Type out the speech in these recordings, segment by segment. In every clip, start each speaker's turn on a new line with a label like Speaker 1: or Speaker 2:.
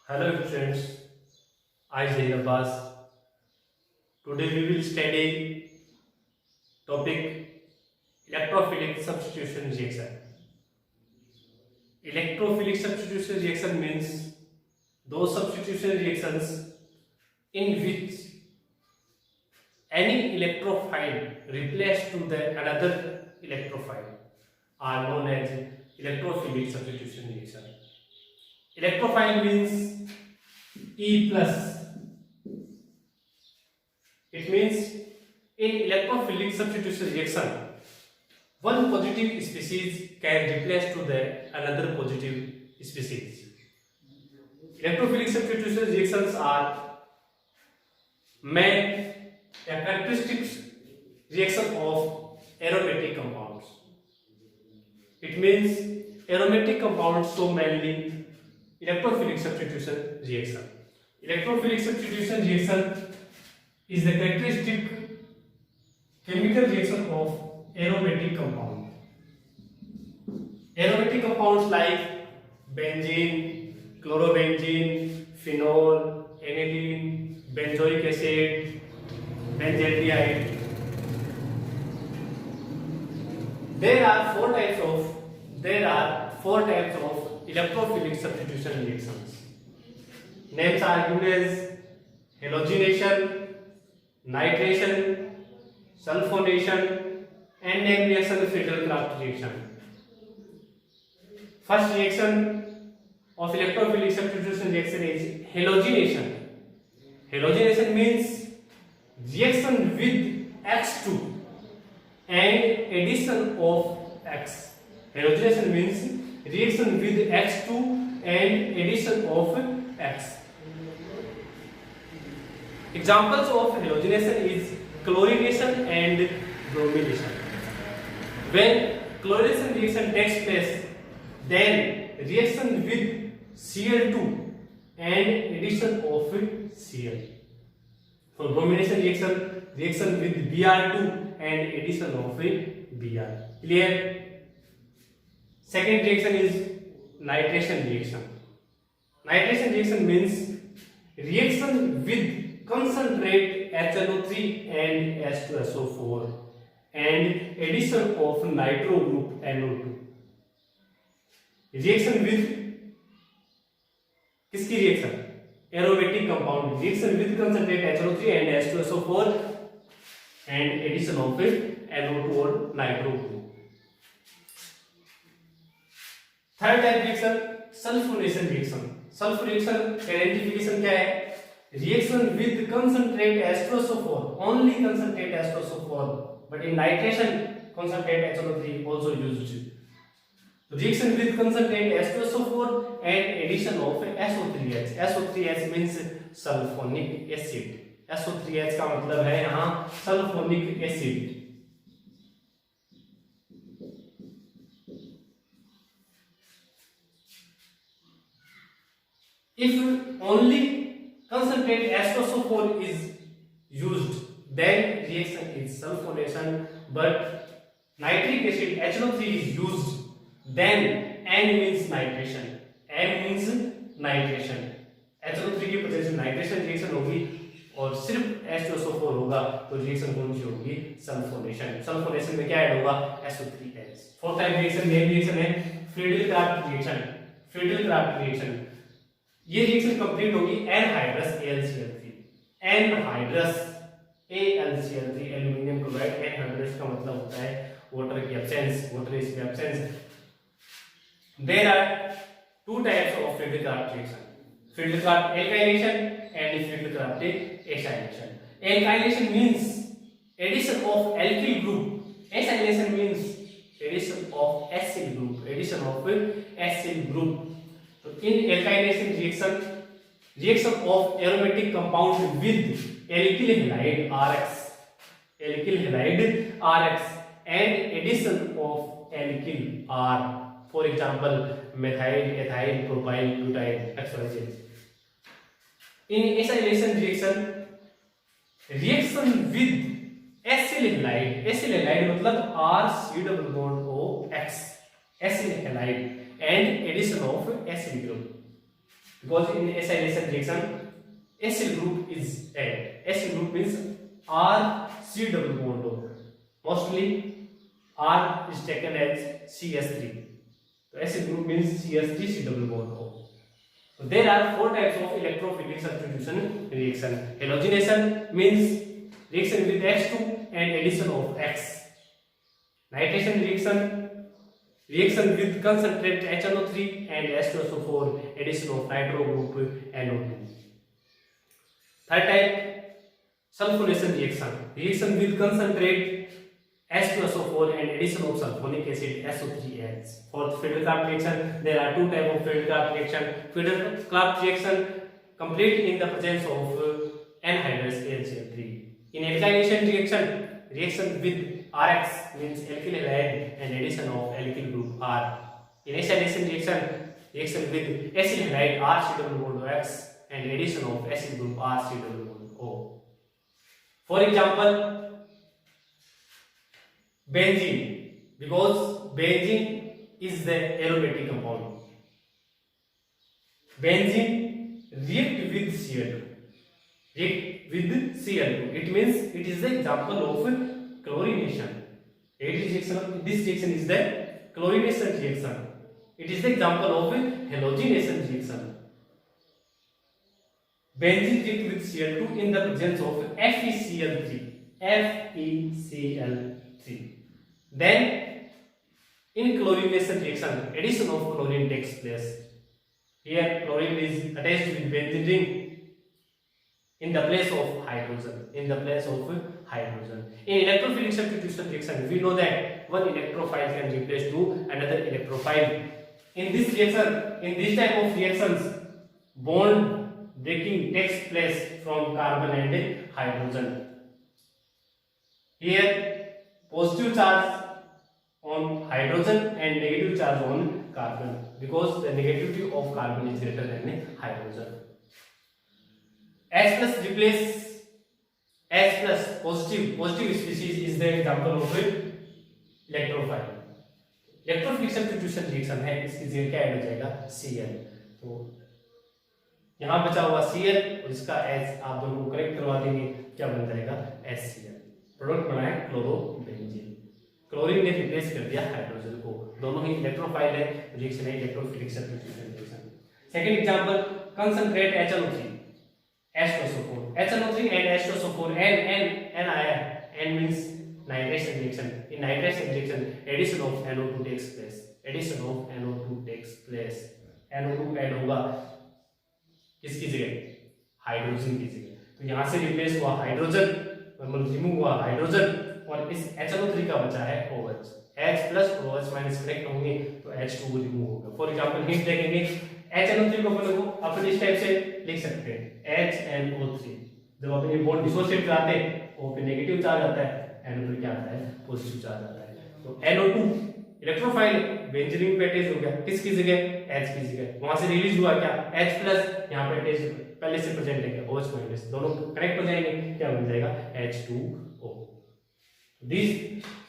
Speaker 1: Hello friends, I Zain Abbas. Today we will study topic electrophilic substitution reaction. Electrophilic substitution reaction means those substitution reactions in which any electrophile replaced to the another electrophile are known as electrophilic substitution reaction. Electrophile means E plus. It means in electrophilic substitution reaction, one positive species can replace to the another positive species. Electrophilic substitution reactions are main characteristics reaction of aromatic compounds. It means aromatic compounds show mainly electrophilic substitution reaction. Electrophilic substitution reaction is the characteristic chemical reaction of aromatic compound. Aromatic compounds like benzene, chlorobenzene, phenol, aniline, benzoic acid, benzaldehyde. There are four types of electrophilic substitution reactions. Names are given as halogenation, nitration, sulfonation, and name reaction Friedel-Crafts reaction. First reaction of electrophilic substitution reaction is halogenation. Halogenation means reaction with X2 and addition of X. Halogenation means reaction with X2 and addition of X. Examples of halogenation is chlorination and bromination. When chlorination reaction takes place, then reaction with Cl2 and addition of Cl. For bromination reaction with Br2 and addition of Br. Clear? Second reaction is nitration reaction. Nitration reaction means reaction with concentrate HNO3 and H2SO4 and addition of nitro group NO2. Reaction with किसकी reaction? Aromatic compound. Reaction with concentrate HNO3 and H2SO4 and addition of NO2 or nitro group. Third type reaction sulfonation reaction. Sulfur reaction का identification क्या है? Reaction with concentrate H2SO4, only concentrate H2SO4, but in nitration concentrate HNO3 also used. Reaction with concentrate H2SO4 and addition of SO3H. SO3H means sulfonic acid. SO3H का मतलब है यहाँ sulfonic acid. If only concentrate H2SO4 is used, then reaction is sulfonation, but nitric acid HNO3 is used, then N means nitration. N means nitration. HNO3 की वजह से nitration reaction होगी और सिर्फ H2SO4 होगा तो रिएक्शन कौन सी होगी? सल्फोनेशन. सल्फोनेशन में क्या ऐड होगा? SO3H. Fourth type reaction main reaction है फ्रीडल-क्राफ्ट रिएक्शन. फ्रीडल-क्राफ्ट रिएक्शन ये रिएक्शन कंप्लीट होगी anhydrous AlCl3. Anhydrous AlCl3 aluminium chloride. Anhydrous का मतलब होता है वाटर की absence, water is in absence. There are two types of Friedel Craft reaction, Friedel Craft alkylation and Friedel Craft acylation. Alkylation means addition of alkyl group. Acylation means addition of acyl group. Addition of acyl group. In alkylation reaction of aromatic compound with alkyl halide RX and addition of alkyl R. For example, methyl, ethyl, propyl, butyl, XYZ. In acylation reaction with acyl halide मतलब R C double bond O X. acyl halide and addition of acyl group. because in acylation reaction acyl group is added. Acyl group means R C double bond O. Mostly R is taken as CS3. So acyl group means CS3 C double bond O. So there are four types of electrophilic substitution reaction. Halogenation means reaction with H2 and addition of X. Nitration reaction with concentrate HNO3 and H2SO4 addition of nitro group NO2. Third type sulfonation reaction with concentrate H2SO4 and addition of sulfonic acid SO3H. For Friedel-Crafts reaction, there are two types of Friedel-Crafts reaction. Friedel-Crafts reaction complete in the presence of anhydrous AlCl3. In alkylation reaction with Rx means alkyl halide and addition of alkyl group R. In acylation reaction with acyl halide R C double bond X and addition of acyl group R C double bond O. For example, benzene, because benzene is the aromatic compound. Benzene react with Cl2. It means it is the example of chlorination. This reaction is the chlorination reaction. It is the example of halogenation reaction. Benzene react with Cl2 in the presence of FeCl3. Then in chlorination reaction, addition of chlorine takes place. Here chlorine is attached with benzene ring in the place of hydrogen. In electrophilic substitution reaction, we know that one electrophile can replace to another electrophile. In this type of reactions, bond breaking takes place from carbon and hydrogen. Here, positive charge on hydrogen and negative charge on carbon, because the negativity of carbon is greater than hydrogen. H plus replace H plus positive species is the example of electrophile. Electrophilic substitution reaction है, इसकी जगह क्या add हो जाएगा Cl. तो यहाँ बचा हुआ Cl और इसका H आप दोनों को करेक्ट करवा देंगे, क्या बन जाएगा HCl. प्रोडक्ट बना है क्लोरोबेंजीन. क्लोरीन ने रिप्लेस कर दिया हाइड्रोजन को. दोनों ही इलेक्ट्रोफाइल है, रिएक्शन है electrophilic substitution reaction. Second example, concentrate HNO3 H2SO4. HNO3 and H2SO4 N आया. N means nitration reaction. In nitration reaction, addition of NO2 takes place. NO2 add होगा किसकी जगह? हाइड्रोजन की जगह. तो यहाँ से रिप्लेस हुआ हाइड्रोजन, मतलब रिमूव हुआ हाइड्रोजन, और इस HNO3 का बचा है OH. H प्लस और OH माइनस कनेक्ट होंगे तो H2 रिमूव होगा. फॉर एग्जांपल हिंट देखेंगे, HNO3 को अपन लोग अपने इस टाइप से लिख सकते हैं HNO3. जब अपन ये बॉन्ड डिसोसिएट कराते हैं O पे नेगेटिव चार्ज आता है, NO3 क्या आता है? पॉजिटिव चार्ज आता है. तो NO2 इलेक्ट्रोफाइल बेंजीन पे अटैच हो गया, किसकी जगह? H की जगह. वहां से रिलीज हुआ क्या? H प्लस, यहाँ पे अटैच पहले से प्रेजेंट है OH माइनस, दोनों कनेक्ट हो जाएंगे, क्या बन जाएगा? H2O. These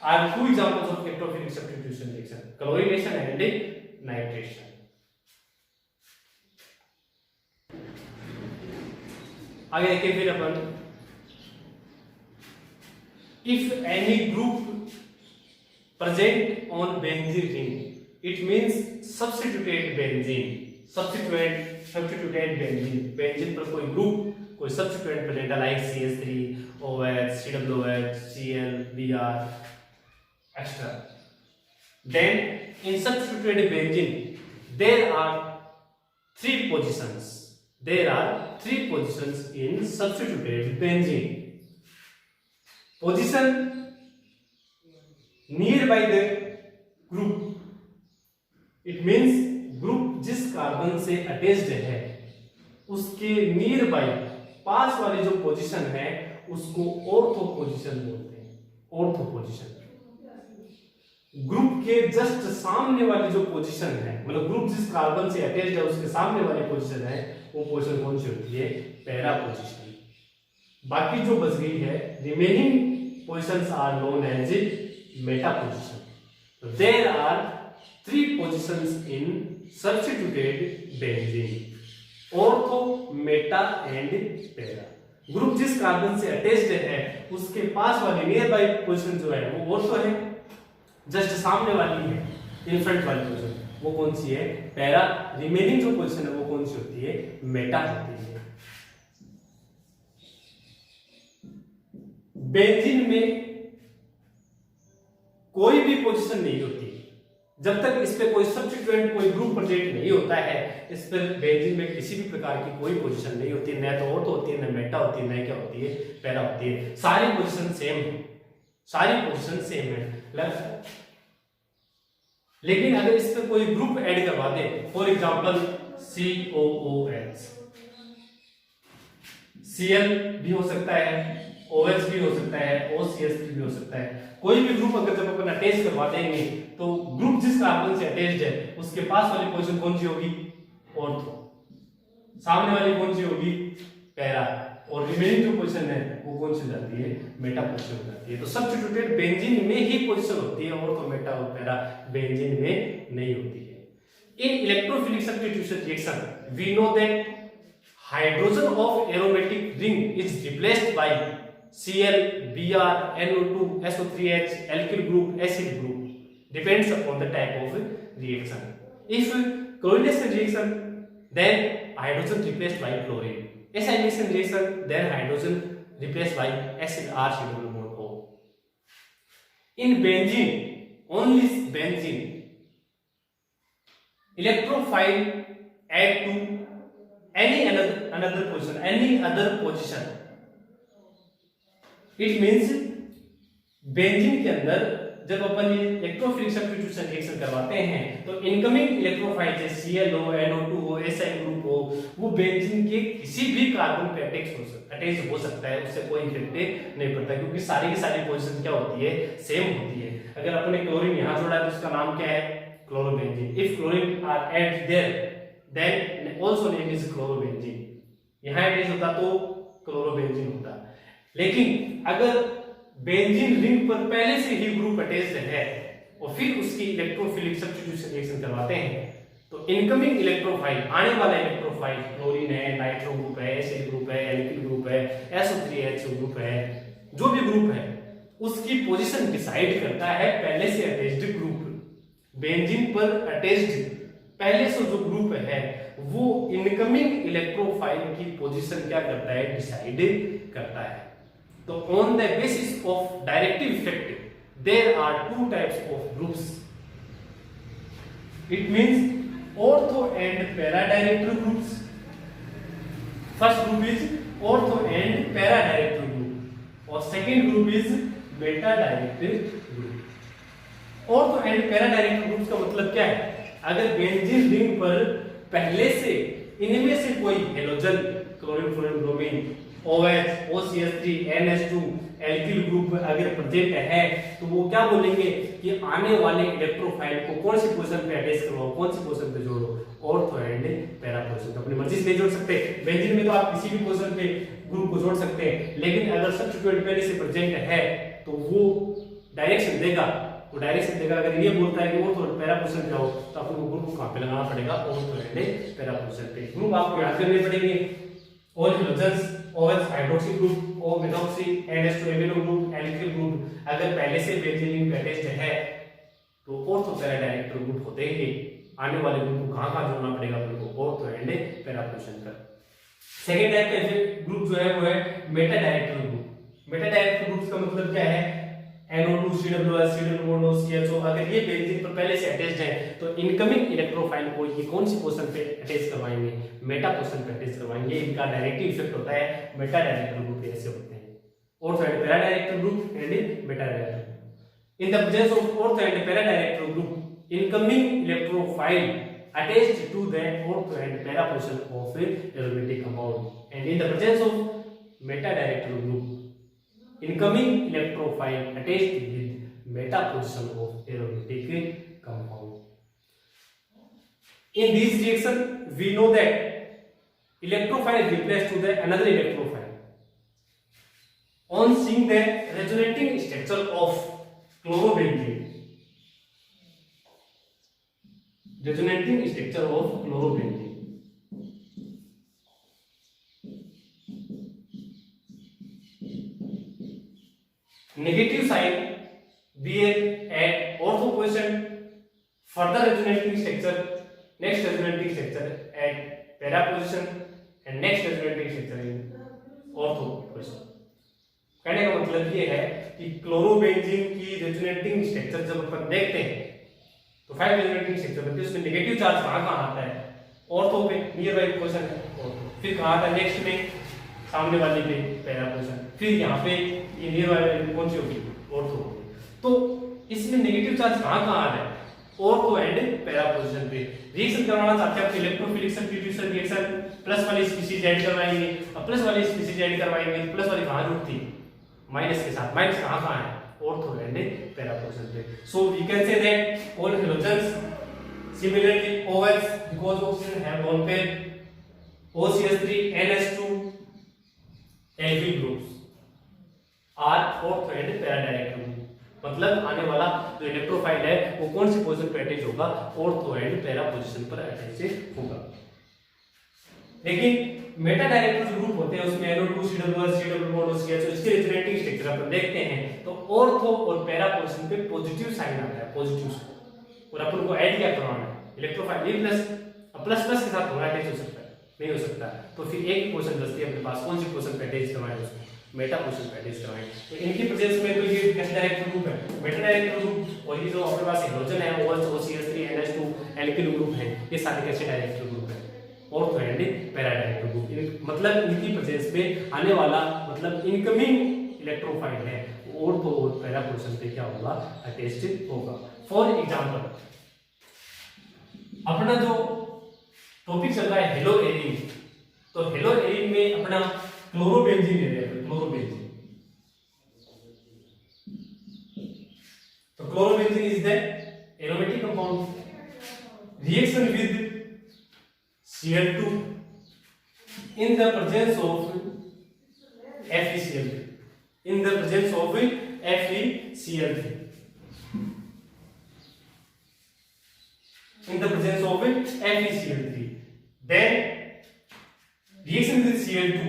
Speaker 1: are two examples of electrophilic substitution reaction: chlorination and nitration. आगे देखिए फिर अपन, if any group present on benzene ring, it means substituted benzene. Benzene पर कोई ग्रुप, कोई substituent present है, like CH3, OH, COOH, Cl, Br, etc. Then in substituted benzene there are three positions. In substituted benzene. Position nearby the group, it means group जिस carbon से attached है उसके near by पास वाली जो position है उसको ortho position बोलते हैं. Ortho position. ग्रुप के जस्ट सामने वाली जो पोजीशन है, मतलब ग्रुप जिस कार्बन से अटैच्ड है उसके सामने वाली पोजीशन है, वो पोजीशन कौन सी होती है? Para position. बाकी जो बच गई है remaining positions are known as meta position. So there are three positions in substituted benzene. Ortho, Meta and para. Group जिस कार्बन से अटैच्ड है उसके पास वाली नियर बाई पोजीशन जो है वो ऑर्थो है, जस्ट सामने वाली है इन फ्रंट वाली पोजीशन वो कौन सी है, पैरा। रिमेनिंग जो पोजीशन है वो कौन सी होती है, मेटा होती है। बेंजीन में कोई भी पोजीशन नहीं होती जब तक इस पे कोई सब्स्टिट्यूएंट, कोई ग्रुप प्रेजेंट नहीं होता है। इस पर बेंजीन में किसी भी प्रकार की कोई पोजीशन नहीं होती, न तो ऑर्थो होती है, न मेटा होती है, न क्या होती है, पैरा होती है। सारी पोजीशन सेम है, सारी पोजीशन सेम है। लेकिन अगर इस पे कोई ग्रुप ऐड करवा दे, फॉर एग्जांपल COOH, Cl भी हो सकता है, OH भी हो सकता है, OCH भी हो सकता है। कोई भी ग्रुप अगर जब अपन अटैच करवा देंगे तो ग्रुप जिस कार्बन से अटैच्ड है उसके पास वाली पोजीशन कौन सी होगी, ऑर्थो, सामने वाली कौन सी होगी, पैरा, और रिमेनिंग जो पोजीशन है वो कौन सी हो जाती है, मेटा पोजीशन हो जाती है। तो सब्स्टिट्यूटेड बेंजीन में ही पोजीशन होती है, ऑर्थो, मेटा और पैरा बेंजीन में नहीं होती है। In electrophilic substitution reaction we know that hydrogen of aromatic ring is replaced by Cl, Br, NO2, SO3H, alkyl group, acid group, depends upon the type of reaction. If chlorination reaction, then hydrogen replaced by chlorine. Acylation reaction, then hydrogen replaced by acid R single bond O. In benzene, only benzene, electrophile add to any other position. It means benzene के अंदर जब अपन ये electrophilic substitution reaction करवाते हैं तो incoming electrophile जैसे Cl हो, NO2 हो, SI ग्रुप हो, वो बेंजीन के किसी भी कार्बन पे अटैच हो सकता है, उससे कोई इफेक्ट नहीं पड़ता क्योंकि सारी की सारी पोजीशन क्या होती है, सेम होती है। अगर अपने क्लोरीन यहाँ जोड़ा है तो उसका नाम क्या है, chlorobenzene. If chlorine are add there then also name is chlorobenzene. यहाँ अटैच होता तो क्लोरोबेंजीन होता। लेकिन अगर बेंजीन रिंग पर पहले से ही ग्रुप अटैच्ड है और फिर उसकी इलेक्ट्रोफिलिक सब्स्टिट्यूशन रिएक्शन करवाते हैं तो इनकमिंग इलेक्ट्रोफाइल, आने वाला इलेक्ट्रोफाइल क्लोरीन है, नाइट्रो ग्रुप है, एसिड ग्रुप है, एल्किल ग्रुप है, SO3H ग्रुप है, जो भी ग्रुप है उसकी पोजीशन डिसाइड करता है पहले से अटैच्ड ग्रुप। बेंजीन पर अटैच्ड पहले से जो ग्रुप है वो इनकमिंग इलेक्ट्रोफाइल की पोजीशन क्या करता है, डिसाइड करता है। तो on the basis of directive effect there are two types of groups. It means ortho and para director groups. First group is ortho and para director group और second group is meta director group. Ortho and para director groups का मतलब क्या है, अगर benzene ring पर पहले से इनमें से कोई halogen, chlorine, fluorine, bromine, OH, OCH3, NH2, alkyl group अगर प्रेजेंट है तो वो क्या बोलेंगे कि आने वाले इलेक्ट्रोफाइल को कौन सी पोजीशन पे अटैच करवाओ, कौन सी पोजीशन पे जोड़ो, ऑर्थो एंड पैरा पोजीशन। अपनी मर्जी से नहीं जोड़ सकते, बेंजीन में तो आप किसी भी पोजीशन पे ग्रुप को जोड़ सकते हैं, लेकिन अगर सब्स्टिट्यूएंट पहले से प्रेजेंट है तो वो डायरेक्शन देगा, वो डायरेक्शन देगा। अगर ये बोलता है कि ऑर्थो और पैरा पोजीशन पे आओ तो आपको ग्रुप कहां पे लगाना पड़ेगा, ऑर्थो एंड पैरा पोजीशन पे। ग्रुप आपको याद करने पड़ेंगे, all halogens, OH hydroxy group, O methoxy, NH2 amino group, alkyl group अगर पहले से बेंजीन रिंग अटैच्ड है तो ऑर्थो पैरा डायरेक्टर ग्रुप होते हैं। आने वाले ग्रुप को कहां जोड़ना पड़ेगा आपको, ऑर्थो एंड पैरा पोजीशन पर। सेकंड टाइप का ग्रुप जो है वो है Meta director group. Meta director group का मतलब क्या है, NO2, COOH, COO, CHO अगर ये बेंजीन पर पहले से अटैच्ड है तो इनकमिंग इलेक्ट्रोफाइल को ये कौन सी पोजीशन पे अटैच करवाएंगे, मेटा पोजीशन पे अटैच करवाएंगे। इनका डायरेक्टिव इफेक्ट होता है, मेटा डायरेक्टर ग्रुप ऐसे होते हैं, ortho and para director group and Meta director group. In the presence of ortho and para director group incoming electrophile attached to the ortho and para position of aromatic compound and in the presence of meta director group incoming electrophile attached with meta position of aromatic compound. In this reaction we know that electrophile is replaced to the another electrophile. On seeing the resonating structure of chlorobenzene, resonating structure of chlorobenzene, negative sign bear at ortho position, further resonating structure, next resonating structure at para position and next resonating structure in ortho position. कहने का मतलब ये है कि chlorobenzene की resonating structure जब अपन देखते हैं तो 5 रेजोनेटिंग स्ट्रक्चर बनती है, उसमें नेगेटिव चार्ज कहाँ आता है, ऑर्थो पे नियर बाई पोजीशन है ऑर्थो, फिर कहाँ आता है नेक्स्ट में सामने वाली पे पैरा पोजीशन, फिर यहाँ पे ये नियर बाई कौन सी होगी ऑर्थो। तो इसमें नेगेटिव चार्ज कहाँ कहाँ आ रहा है, ऑर्थो एंड पैरा पोजीशन पे। रिएक्शन करवाना चाहते हैं आप इलेक्ट्रोफिलिक सब्स्टिट्यूशन रिएक्शन, प्लस वाली स्पीशीज ऐड करवाएंगे, अब प्लस वाली स्पीशीज ऐड करवाएंगे, प्लस वाली कहाँ जुड़ती है माइनस के साथ, माइनस कहाँ कहाँ है ortho and para position पे। So we can say that all halogens similarly OH because oxygen have lone pair OCH3 NH2 Fe groups are ortho and para direct group। मतलब आने वाला जो इलेक्ट्रोफाइल है वो कौन सी पोजीशन पे अटैच होगा, ऑर्थो एंड पैरा पोजीशन पर अटैच होगा। लेकिन मेटा डायरेक्ट जो ग्रुप होते हैं उसमें NO2 CW1 CW OCH इसके रेजोनेटिंग स्ट्रक्चर अपन देखते हैं तो ऑर्थो और पैरा पोजीशन पे पॉजिटिव साइन आता है, पॉजिटिव, और अपन को ऐड क्या करवाना है इलेक्ट्रोफाइल E प्लस, अब प्लस प्लस के साथ होना अटैच हो सकता है, नहीं हो सकता, तो फिर एक ही पोजीशन बचती है अपने पास, कौन सी पोजीशन पे अटैच करवाएं उसको, मेटा पोजीशन पे अटैच करवाएं। तो इनकी प्रेजेंस में तो ये कैसे डायरेक्ट ग्रुप है, मेटा डायरेक्ट ग्रुप, और ये जो अपने पास हाइड्रोजन है OH OCH3 NH2 alkyl group है, ये सारे कैसे डायरेक्ट ग्रुप है, ortho and para direct group. मतलब इनकी प्रेजेंस में आने वाला मतलब इनकमिंग इलेक्ट्रोफाइल है ऑर्थो और पैरा पोजीशन पे क्या होगा, अटैच्ड होगा। फॉर एग्जांपल अपना जो टॉपिक चल रहा है हेलो एरिन, तो हेलो एरिन में अपना क्लोरोबेंजीन ले रहे हैं, क्लोरोबेंजीन, तो chlorobenzene is the aromatic compound reaction with Cl2 in the presence of FeCl3, in the presence of FeCl3, in the presence of FeCl3, then reaction with Cl2,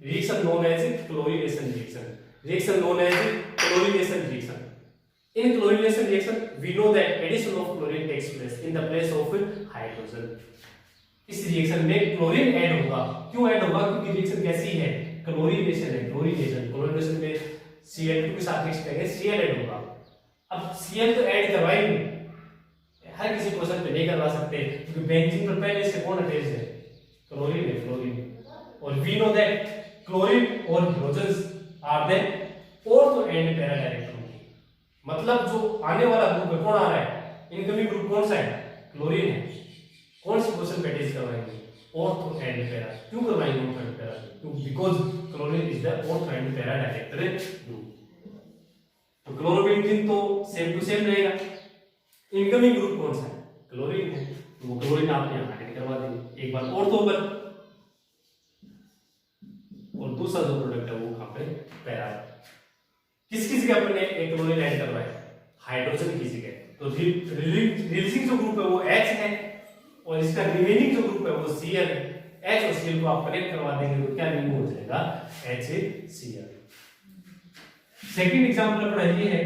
Speaker 1: reaction known as chlorination reaction, reaction known as chlorination reaction. In chlorination reaction we know that addition of chlorine takes place in the place of hydrogen। इस reaction में chlorine add होगा, क्यों add होगा, क्योंकि reaction कैसी है, chlorination है, chlorination, chlorination में Cl2 के साथ मिक्स करेंगे Cl ऐड होगा। अब Cl तो ऐड करवाएंगे, हर किसी क्वेश्चन पे नहीं करवा सकते क्योंकि बेंजीन पर पहले से कौन अटैच है, क्लोरीन है, क्लोरीन, और वी नो दैट क्लोरीन और hydrogens are the ortho and para direct group. मतलब जो आने वाला ग्रुप है कौन आ रहा है, इनकमिंग ग्रुप कौन सा है, क्लोरीन है, कौन सी पोजीशन पे अटैच करवाएंगे, ऑर्थो एंड पैरा। क्यों करवाएंगे ऑर्थो एंड पैरा, क्योंकि because chlorine is the ortho and para direct group. तो क्लोरोबेंजीन तो सेम टू सेम रहेगा, इनकमिंग ग्रुप कौन सा है, क्लोरीन है, तो वो क्लोरीन आप यहां ऐड करवा देंगे एक बार ऑर्थो पर, और दूसरा जो प्रोडक्ट है वो कहां पे, पैरा। किस किस जगह अपने एक क्लोरीन ऐड करवाया, हाइड्रोजन की जगह, तो रिलीजिंग जो ग्रुप है वो H है और इसका रिमेनिंग जो ग्रुप है वो Cl है। H और Cl को आप कनेक्ट करवा देंगे तो क्या रिमूव हो जाएगा, HCl। सेकंड एग्जांपल अपना ये है,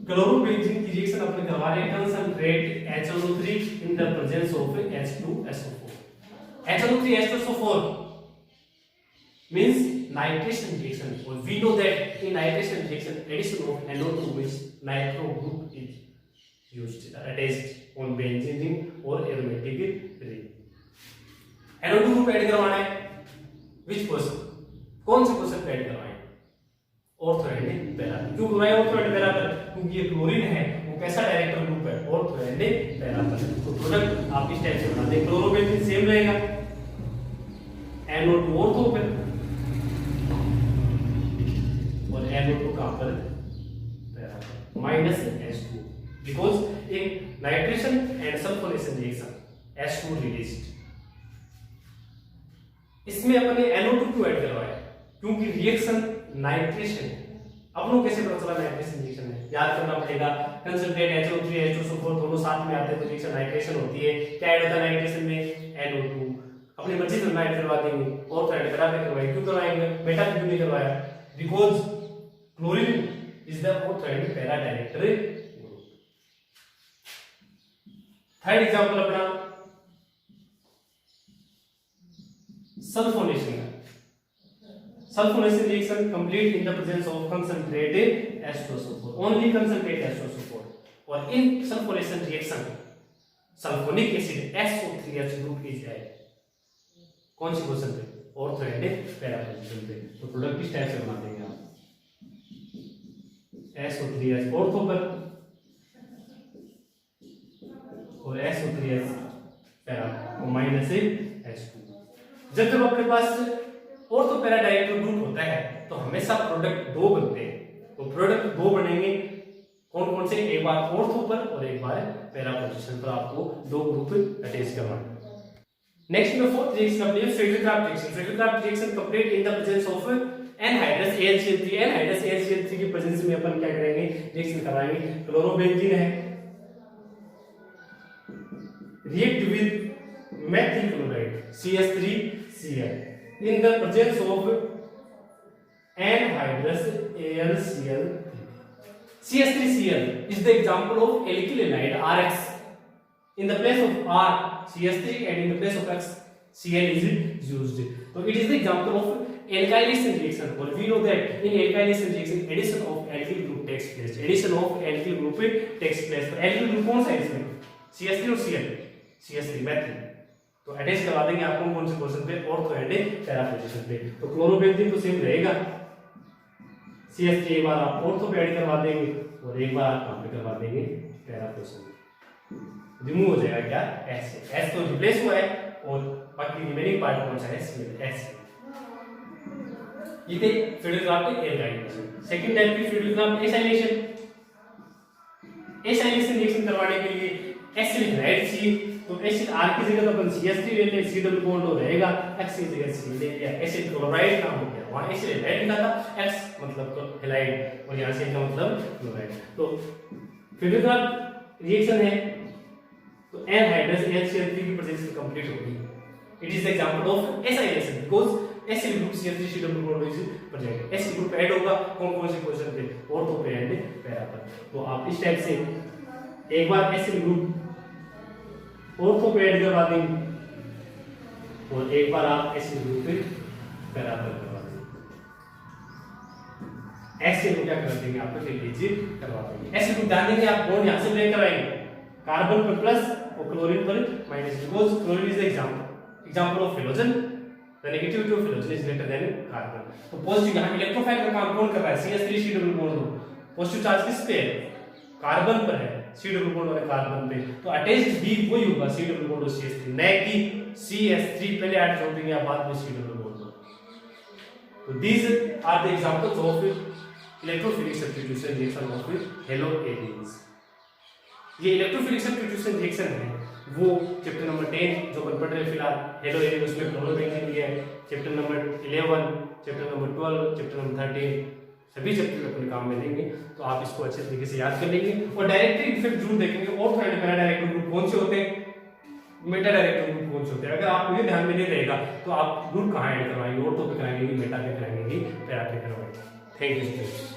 Speaker 1: क्लोरोबेंजीन की रिएक्शन अपने करवा रहे हैं, concentrate HNO3 in the presence of H2SO4। HNO3 H2SO4 means nitration reaction, or we know that in nitration reaction addition of NO2 means nitro group is used, attached on benzene ring or aromatic ring। NO2 group add करवाना है, which position, कौन से position पे add करवाएं, ortho and para. क्यों करवाएं ortho and para पर, क्योंकि ये क्लोरीन है वो कैसा डायरेक्टर ग्रुप है, ऑर्थो एंड पैरा पर। तो प्रोडक्ट आप इस टाइप से बना दें, क्लोरोबेंजीन सेम रहेगा, NO2 ऑर्थो पे और NO2 कहां पर, पैरा पर, minus H2, because in nitration and sulfonation reaction H2 released। इसमें अपने NO2 क्यों ऐड करवाया, क्योंकि रिएक्शन नाइट्रेशन है। अब लोग कैसे पता चला नाइट्रेशन रिएक्शन है, याद करना पड़ेगा, कंसंट्रेट HNO3 H2SO4 दोनों साथ में आते हैं तो रिएक्शन नाइट्रेशन होती है। क्या ऐड होता है नाइट्रेशन में, NO2, अपनी मर्जी से ऐड करवा देंगे, और ऐड करा के करवाएंगे, क्यों करवाएंगे, बेटा क्यों नहीं करवाया, because chlorine is the ortho and para directory group. Third example अपना sulphonation. Sulphonation reaction complete in the presence of concentrated H2SO4, only concentrated H2SO4। और in sulphonation reaction sulphonic acid SO3H group is add. कौन सी position पे? Ortho and para position पे। तो product किस type से बना देंगे आप? SO3H ऑर्थो पर और SO3H पैरा और माइनस H2। जब अपने पास ऑर्थो पैरा डायरेक्टरी ग्रुप होता है तो हमेशा प्रोडक्ट दो बनते हैं। तो प्रोडक्ट दो बनेंगे कौन कौन से? एक बार ऑर्थो पर और एक बार पैरा पोजीशन पर आपको दो ग्रुप अटैच करवाना है। नेक्स्ट में फोर्थ रिएक्शन अपनी है Frederick-craft reaction. Frederick-craft reaction complete in the presence of anhydrous AlCl3। Anhydrous AlCl3 की प्रेजेंस में अपन क्या करेंगे? रिएक्शन कराएंगे। क्लोरोबेंजीन है react with methyl chloride CH3Cl in the presence of anhydrous AlCl3। CH3Cl is the example of alkyl halide RX. In the place of R CH3 and in the place of X Cl is used. So it is the example of alkylation reaction. Or we know that in alkylation reaction addition of alkyl group takes place. Addition of alkyl group takes place. तो alkyl group कौन सा है इसमें? CH3 और Cl? CH3 methyl. तो attach करवा देंगे आपको कौन सी पोजीशन पे? ऑर्थो एंड पैरा पोजीशन पे। तो क्लोरोबेंजीन तो सेम रहेगा। CH3 एक बार आप ऑर्थो पे ऐड करवा देंगे और एक बार आप कहां पे करवा देंगे? Para position. रिमूव हो जाएगा क्या? S तो रिप्लेस हुआ है और बाकी रिमेनिंग पार्ट कौन सा है? S। ये थे फ्रेडरिक-क्राफ्ट एल्काइलेशन। सेकंड टाइप की फ्रेडरिक-क्राफ्ट एसाइलेशन। एसाइलेशन रिएक्शन करवाने के लिए एसिड हाइड्राइड चाहिए। तो एसिड R की जगह तो अपन CH3 ले लें, C डबल बॉन्ड हो रहेगा, X की जगह C ले लिया। एसिड क्लोराइड नाम हो गया, वहां एसिड हाइड्राइड लिखा था, X मतलब हैलाइड और यहां से इसका मतलब क्लोराइड। तो फ्रेडरिक-क्राफ्ट रिएक्शन है तो एनहाइड्रस AlCl3 की प्रेजेंस में कंप्लीट होगी। It is the example of acylation because acid group CH3 C double bond is present. Acid group add होगा कौन कौन सी पोजीशन पे? ऑर्थो पे एंड पैरा पर। तो आप इस टाइप से एक बार एसिड ग्रुप ऑर्थो पे ऐड करवा देंगे और एक बार आप एसिड ग्रुप पे पैरा पर करवा देंगे। ऐसे को क्या कर देंगे? आपको फिर लीजिए करवा देंगे। एसिड ग्रुप डाल देंगे आप, बॉन्ड यहां से ब्रेक कराएंगे, कार्बन पर प्लस और क्लोरीन पर minus, because chlorine is the example of halogen. The negativity of halogen is greater than carbon. तो पॉजिटिव यहां इलेक्ट्रोफाइल का काम कौन कर रहा है? CH3 C double bond. Positive charge किस पे है? कार्बन पर है, C डबल बॉन्ड वाले कार्बन पे। तो अटैच्ड B वही होगा C डबल बॉन्ड और CH3, न कि CH3 पहले ऐड कर देंगे बाद में C डबल बॉन्ड। तो these are the examples of electrophilic substitution reaction of haloarenes। ये इलेक्ट्रोफिलिक सब्स्टिट्यूशन रिएक्शन है वो चैप्टर नंबर 10 जो अपन पढ़ रहे हैं फिलहाल हेलोएरेन, उसमें क्लोरोबेंजीन भी है। Chapter number 11, chapter number 12, chapter number 13 सभी चैप्टर अपने काम में लेंगे। तो आप इसको अच्छे तरीके से याद कर लेंगे और डायरेक्टली इफेक्ट जरूर देखेंगे। Ortho and para directory group कौन से होते हैं, मेटा डायरेक्टरी ग्रुप कौन से होते हैं। अगर आपको ये ध्यान में नहीं रहेगा तो आप ग्रुप कहाँ ऐड करवाएंगे? ऑर्थो पे कराएंगे, मेटा पे कराएंगे, पैरा पे करवाएंगे। Thank you.